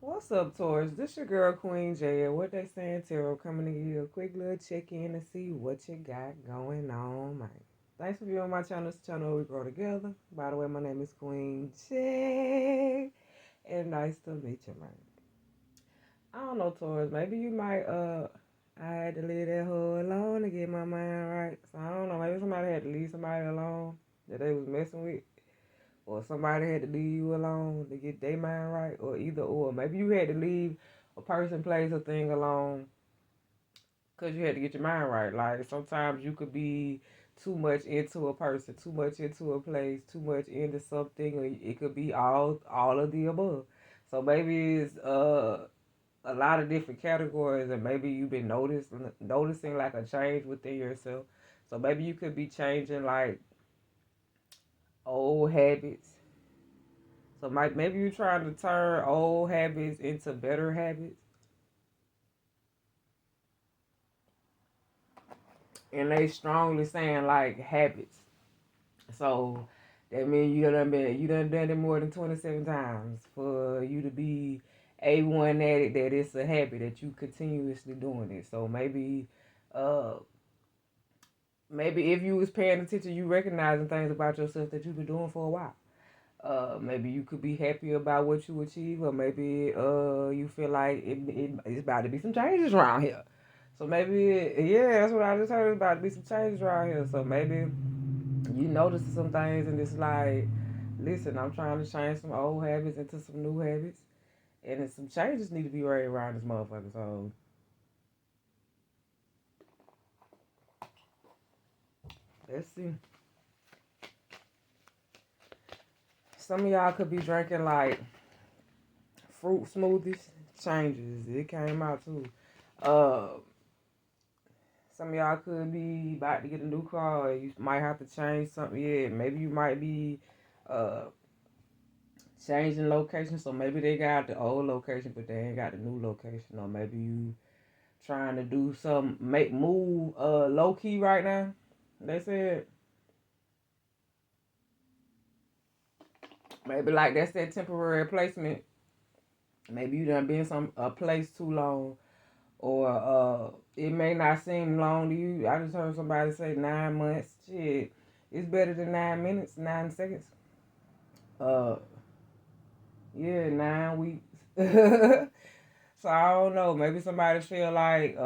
What's up, Taurus? This your girl Queen J. What they saying, Tarot, coming to give you a quick little check-in to see what you got going on, man. Thanks for viewing my channel. This channel where we grow together. By the way, my name is Queen J. And nice to meet you, man. I don't know, Taurus. Maybe you might, I had to leave that hoe alone to get my mind right. So I don't know. Maybe somebody had to leave somebody alone that they was messing with. Or somebody had to leave you alone to get their mind right, or either or. Maybe you had to leave a person, place, or thing alone because you had to get your mind right. Like sometimes you could be too much into a person, too much into a place, too much into something, or it could be all of the above. So maybe it's a lot of different categories, and maybe you've been noticing like a change within yourself. So maybe you could be changing like old habits. So maybe you're trying to turn old habits into better habits, and they strongly saying like habits. So that means you done done it more than 27 times for you to be A1 at it. That it's a habit that you continuously doing it. So uh, maybe if you was paying attention, you recognizing things about yourself that you've been doing for a while. Maybe you could be happy about what you achieve, or maybe you feel like it's about to be some changes around here. So maybe, yeah, that's what I just heard. It's about to be some changes around here. So maybe you notice some things, and it's like, listen, I'm trying to change some old habits into some new habits, and then some changes need to be right around this motherfucker. So let's see. Some of y'all could be drinking like fruit smoothies. Changes. It came out too. Uh, Some of y'all could be about to get a new car. Or you might have to change something. Yeah, maybe you might be uh changing location. So maybe they got the old location, but they ain't got the new location. Or maybe you trying to do some make move low key right now. They said maybe like that's that temporary placement. Maybe you done been some a place too long, or it may not seem long to you. I just heard somebody say 9 months. Shit, it's better than 9 minutes, 9 seconds. Uh, yeah, 9 weeks. So I don't know. Maybe somebody feel like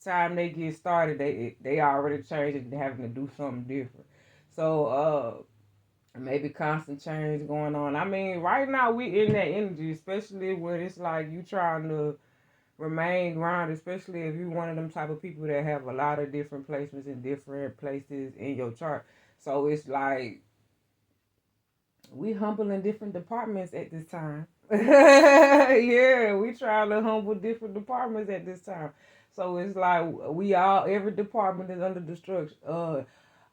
time they get started, they already changed and having to do something different. So maybe constant change going on. I mean, right now we in that energy, especially when it's like you trying to remain grounded, especially if you one of them type of people that have a lot of different placements in different places in your chart. So it's like we humble in different departments at this time. Yeah, we trying to humble different departments at this time. So it's like we all every department is under destruction,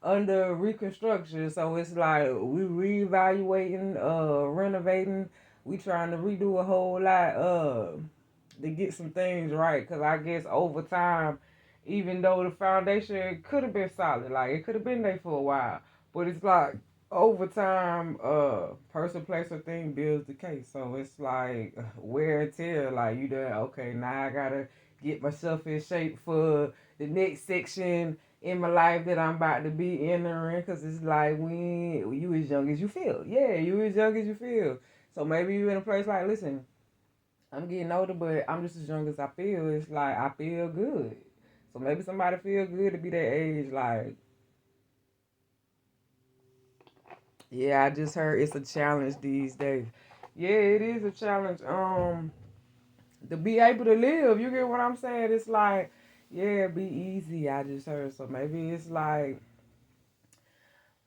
under reconstruction. So it's like we reevaluating, renovating. We trying to redo a whole lot, to get some things right. Cause I guess over time, even though the foundation could have been solid, like it could have been there for a while, but it's like over time, person, place, or thing builds the case. So it's like wear and tear. Like you done okay. Now I gotta get myself in shape for the next section in my life that I'm about to be entering. Cause it's like when you as young as you feel. Yeah, you as young as you feel. So maybe you in a place like, listen, I'm getting older, but I'm just as young as I feel. It's like I feel good. So maybe somebody feel good to be that age. Like, yeah, I just heard it's a challenge these days. Yeah, it is a challenge. To be able to live. You get what I'm saying? It's like, yeah, be easy. I just heard. So maybe it's like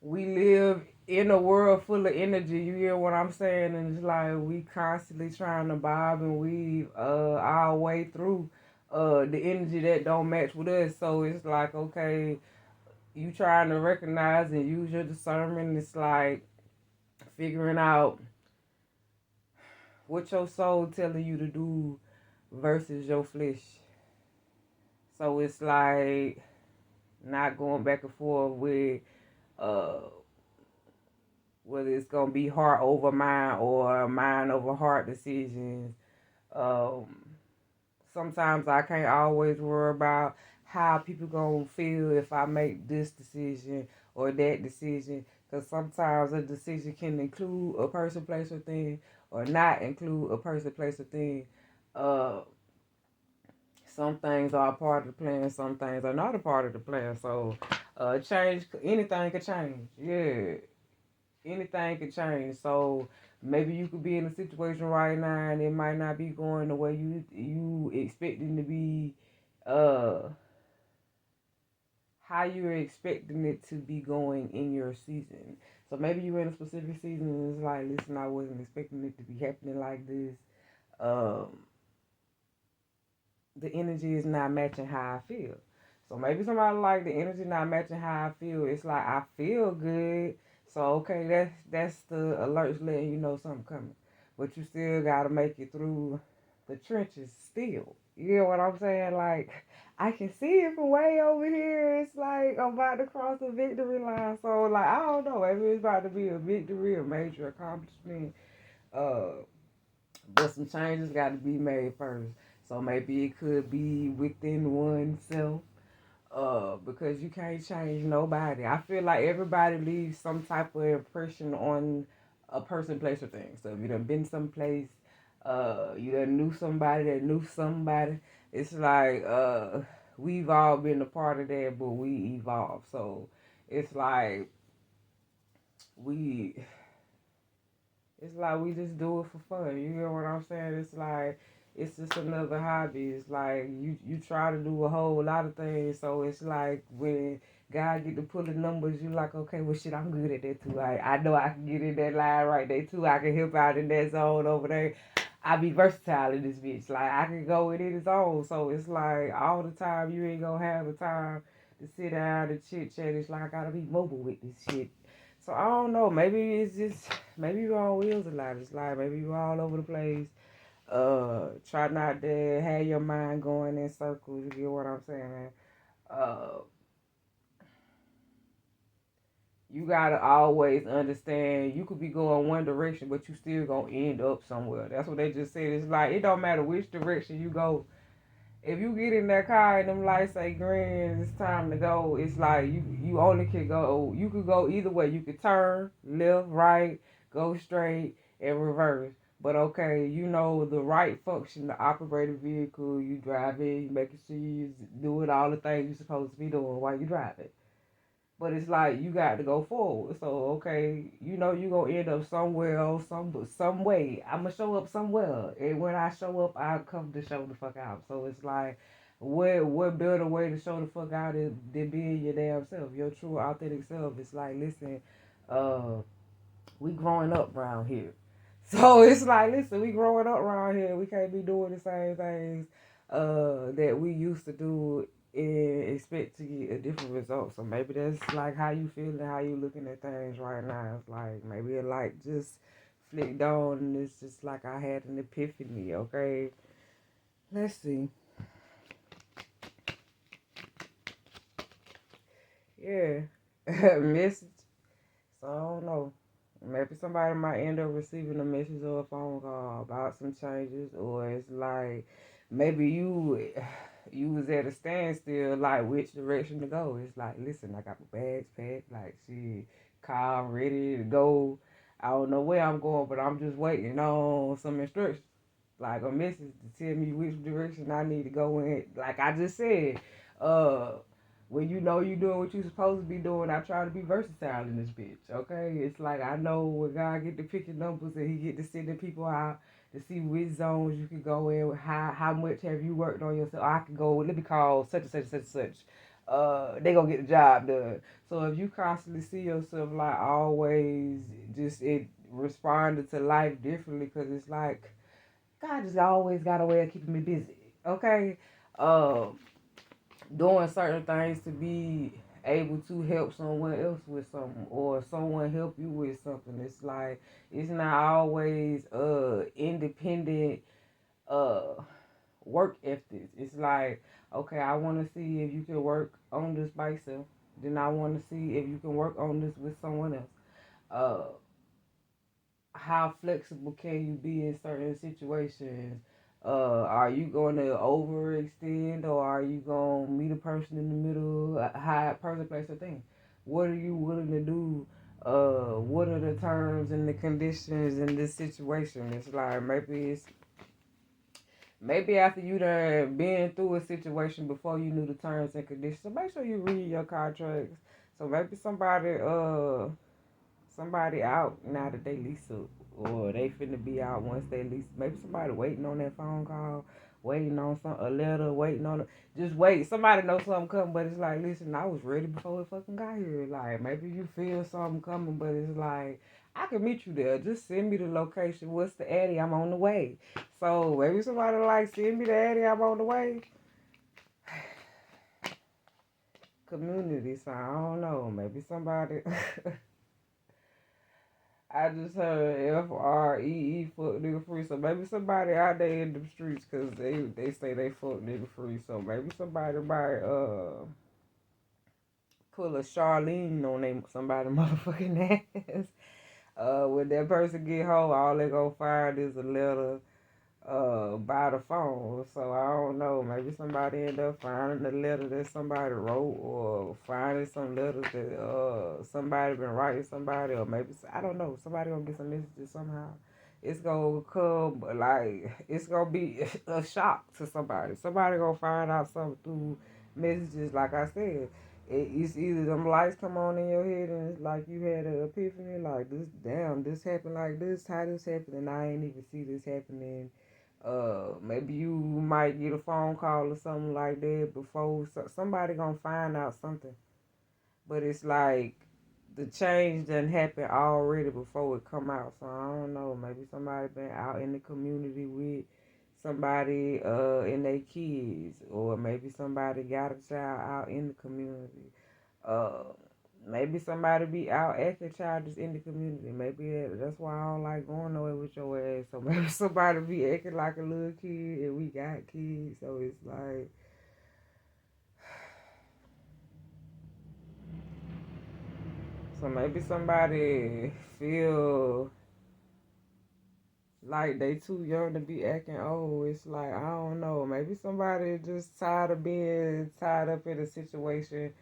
we live in a world full of energy. You hear what I'm saying? And it's like we constantly trying to bob and weave our way through the energy that don't match with us. So it's like, okay, you trying to recognize and use your discernment. It's like figuring out what your soul telling you to do versus your flesh. So it's like not going back and forth with uh whether it's gonna be heart over mind or mind over heart decisions. Um, Sometimes I can't always worry about how people gonna feel if I make this decision or that decision. Because sometimes a decision can include a person, place, or thing, or not include a person, place, or thing. Uh, some things are a part of the plan, some things are not a part of the plan. So, change, anything could change. Yeah, anything could change. So maybe you could be in a situation right now and it might not be going the way you expecting to be, uh how you're expecting it to be going in your season. So maybe you're in a specific season and it's like, listen, I wasn't expecting it to be happening like this. Um the energy is not matching how I feel. So maybe somebody like the energy not matching how I feel. It's like I feel good. So okay, that's the alerts letting you know something coming. But you still gotta make it through the trenches still. You get what I'm saying? Like I can see it from way over here. It's like I'm about to cross the victory line. So like I don't know, maybe it's about to be a victory, a major accomplishment. Uh but some changes got to be made first. So maybe it could be within oneself, because you can't change nobody. I feel like everybody leaves some type of impression on a person, place, or thing. So if you done been someplace, you done knew somebody that knew somebody, it's like we've all been a part of that, but we evolve. So it's like we it's like we just do it for fun. You know what I'm saying? It's like it's just another hobby. It's like you try to do a whole lot of things. So it's like when God get to pulling numbers, you like, okay, well shit, I'm good at that too. I know I can get in that line right there too. I can help out in that zone over there. I be versatile in this bitch. Like I can go in any zone. So it's like all the time you ain't gonna have the time to sit down and chit chat. It's like I gotta be mobile with this shit. So I don't know. Maybe it's just maybe you're on wheels a lot. It's like maybe you're all over the place. Try not to have your mind going in circles. You get what I'm saying, man? Uh, you gotta always understand you could be going one direction, but you still gonna end up somewhere. That's what they just said. It's like it don't matter which direction you go. If you get in that car and them lights say green, it's time to go. It's like you only can go. You could go either way. You could turn left, right, go straight, and reverse. But okay, you know the right function to operate a vehicle. You drive it, you making sure you doing all the things you're supposed to be doing while you drive it. But it's like you got to go forward. So okay, you know you gonna end up somewhere else, some way. I'ma show up somewhere, and when I show up, I come to show the fuck out. So it's like, what better way to show the fuck out than being your damn self, your true authentic self? It's like, listen, uh, we growing up around here. So it's like, listen, we growing up around here. We can't be doing the same things that we used to do and expect to get a different result. So maybe that's like how you feeling, how you looking at things right now. It's like maybe it like just flicked on and it's just like I had an epiphany, okay? Let's see. Yeah. Message. So I don't know. Maybe somebody might end up receiving a message or a phone call about some changes, or it's like maybe you was at a standstill, like which direction to go. It's like, listen, I got my bags packed, like shit, car ready to go. I don't know where I'm going, but I'm just waiting on some instructions, like a message to tell me which direction I need to go in. Like I just said, uh, when you know you doing what you supposed to be doing, I try to be versatile in this bitch. Okay, it's like I know when God get to picking numbers and He get to sending people out to see which zones you can go in. How much have you worked on yourself? I can go. Let me call such and such and such and such. They gonna get the job done. So if you constantly see yourself like always just responding to life differently, because it's like God just always got a way of keeping me busy. Okay. Um, Doing certain things to be able to help someone else with something or someone help you with something. It's like it's not always independent uh work ethics. It's like, okay, I wanna see if you can work on this by yourself. Then I wanna see if you can work on this with someone else. how flexible can you be in certain situations? Are you going to overextend, or are you going to meet a person in the middle? How person, place, or thing? What are you willing to do? What are the terms and the conditions in this situation? It's like maybe after you done been through a situation before you knew the terms and conditions. So make sure you read your contracts. So maybe somebody out now that they lease up, or they finna be out once they lease. Maybe somebody waiting on that phone call, waiting on a letter, waiting on just wait. Somebody know something coming, but it's like, listen, I was ready before it fucking got here. Like maybe you feel something coming, but it's like I can meet you there. Just send me the location. What's the addy? I'm on the way. So maybe somebody like send me the addy. I'm on the way. Community, so I don't know. Maybe somebody. I just heard FREE fuck nigga free. So maybe somebody out there in the streets, cause they say they fuck nigga free. So maybe somebody might pull a Charlene on them somebody motherfucking ass. When that person get home, all they gonna find is a letter by the phone. So I don't know. Maybe somebody end up finding the letter that somebody wrote, or finding some letters that somebody been writing somebody, or maybe I don't know. Somebody gonna get some messages somehow. It's gonna come like it's gonna be a shock to somebody. Somebody gonna find out something through messages. Like I said, it's either them lights come on in your head and it's like you had an epiphany, like this, damn, this happened like this, how this happened, and I ain't even see this happening. Maybe you might get a phone call or something like that before somebody gonna find out something. But it's like the change done happened already before it come out. So I don't know. Maybe somebody been out in the community with somebody and their kids, or maybe somebody got a child out in the community. Uh, Maybe somebody be out acting childish in the community. Maybe that's why I don't like going nowhere with your ass. So maybe somebody be acting like a little kid, and we got kids. So it's like, so maybe somebody feel like they too young to be acting old. It's like, I don't know. Maybe somebody just tired of being tied up in a situation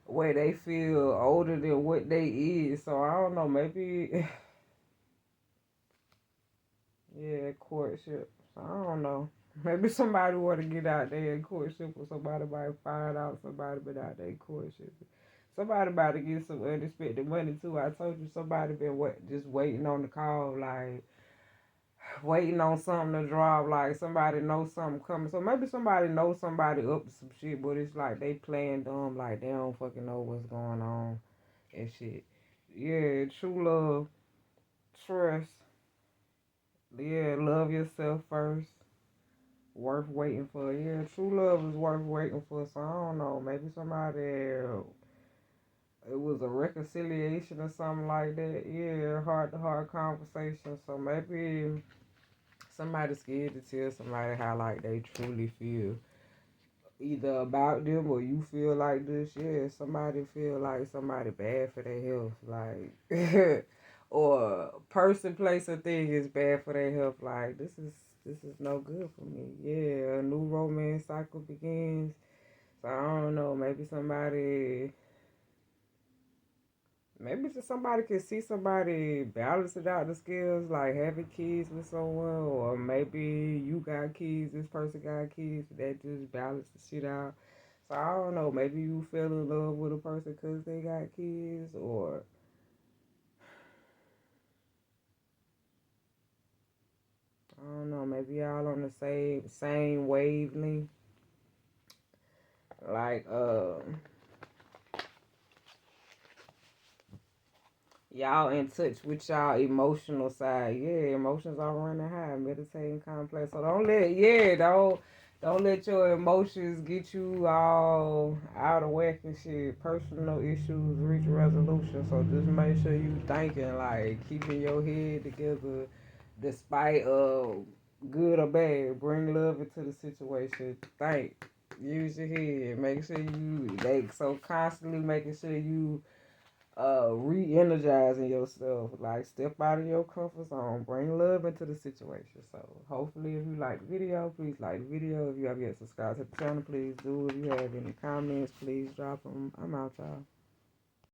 where they feel older than what they is. So I don't know. Maybe yeah, courtship. So I don't know. Maybe somebody want to get out there in courtship, or somebody might find out somebody been out there in courtship. Somebody about to get some unexpected money too. I told you somebody been just waiting on the call, like waiting on something to drop, like somebody knows something coming. So maybe somebody knows somebody up to some shit, but it's like they playing dumb, like they don't fucking know what's going on and shit. Yeah, true love, trust. Yeah, love yourself first. Worth waiting for. Yeah, true love is worth waiting for. So I don't know. Maybe somebody it was a reconciliation or something like that. Yeah, heart to heart conversation. So maybe somebody's scared to tell somebody how like they truly feel, either about them, or you feel like this. Yeah, somebody feel like somebody bad for their health, like or person, place, or thing is bad for their health. Like this is no good for me. Yeah, a new romance cycle begins. So I don't know. Maybe just somebody can see somebody balance it out the skills, like having kids with someone, or maybe you got kids, this person got kids, that just balance the shit out. So I don't know. Maybe you fell in love with a person because they got kids, or I don't know. Maybe y'all on the same wavelength. Like y'all in touch with y'all emotional side. Yeah, emotions are running high, meditating complex. So don't let your emotions get you all out of whack and shit. Personal issues reach resolution. So just make sure you thinking, like keeping your head together despite good or bad. Bring love into the situation. Think. Use your head. Make sure you constantly making sure you re-energizing yourself. Like, step out of your comfort zone, bring love into the situation. So hopefully, if you like the video, please like the video. If you have yet subscribed to the channel, please do. If you have any comments, please drop them. I'm out, y'all.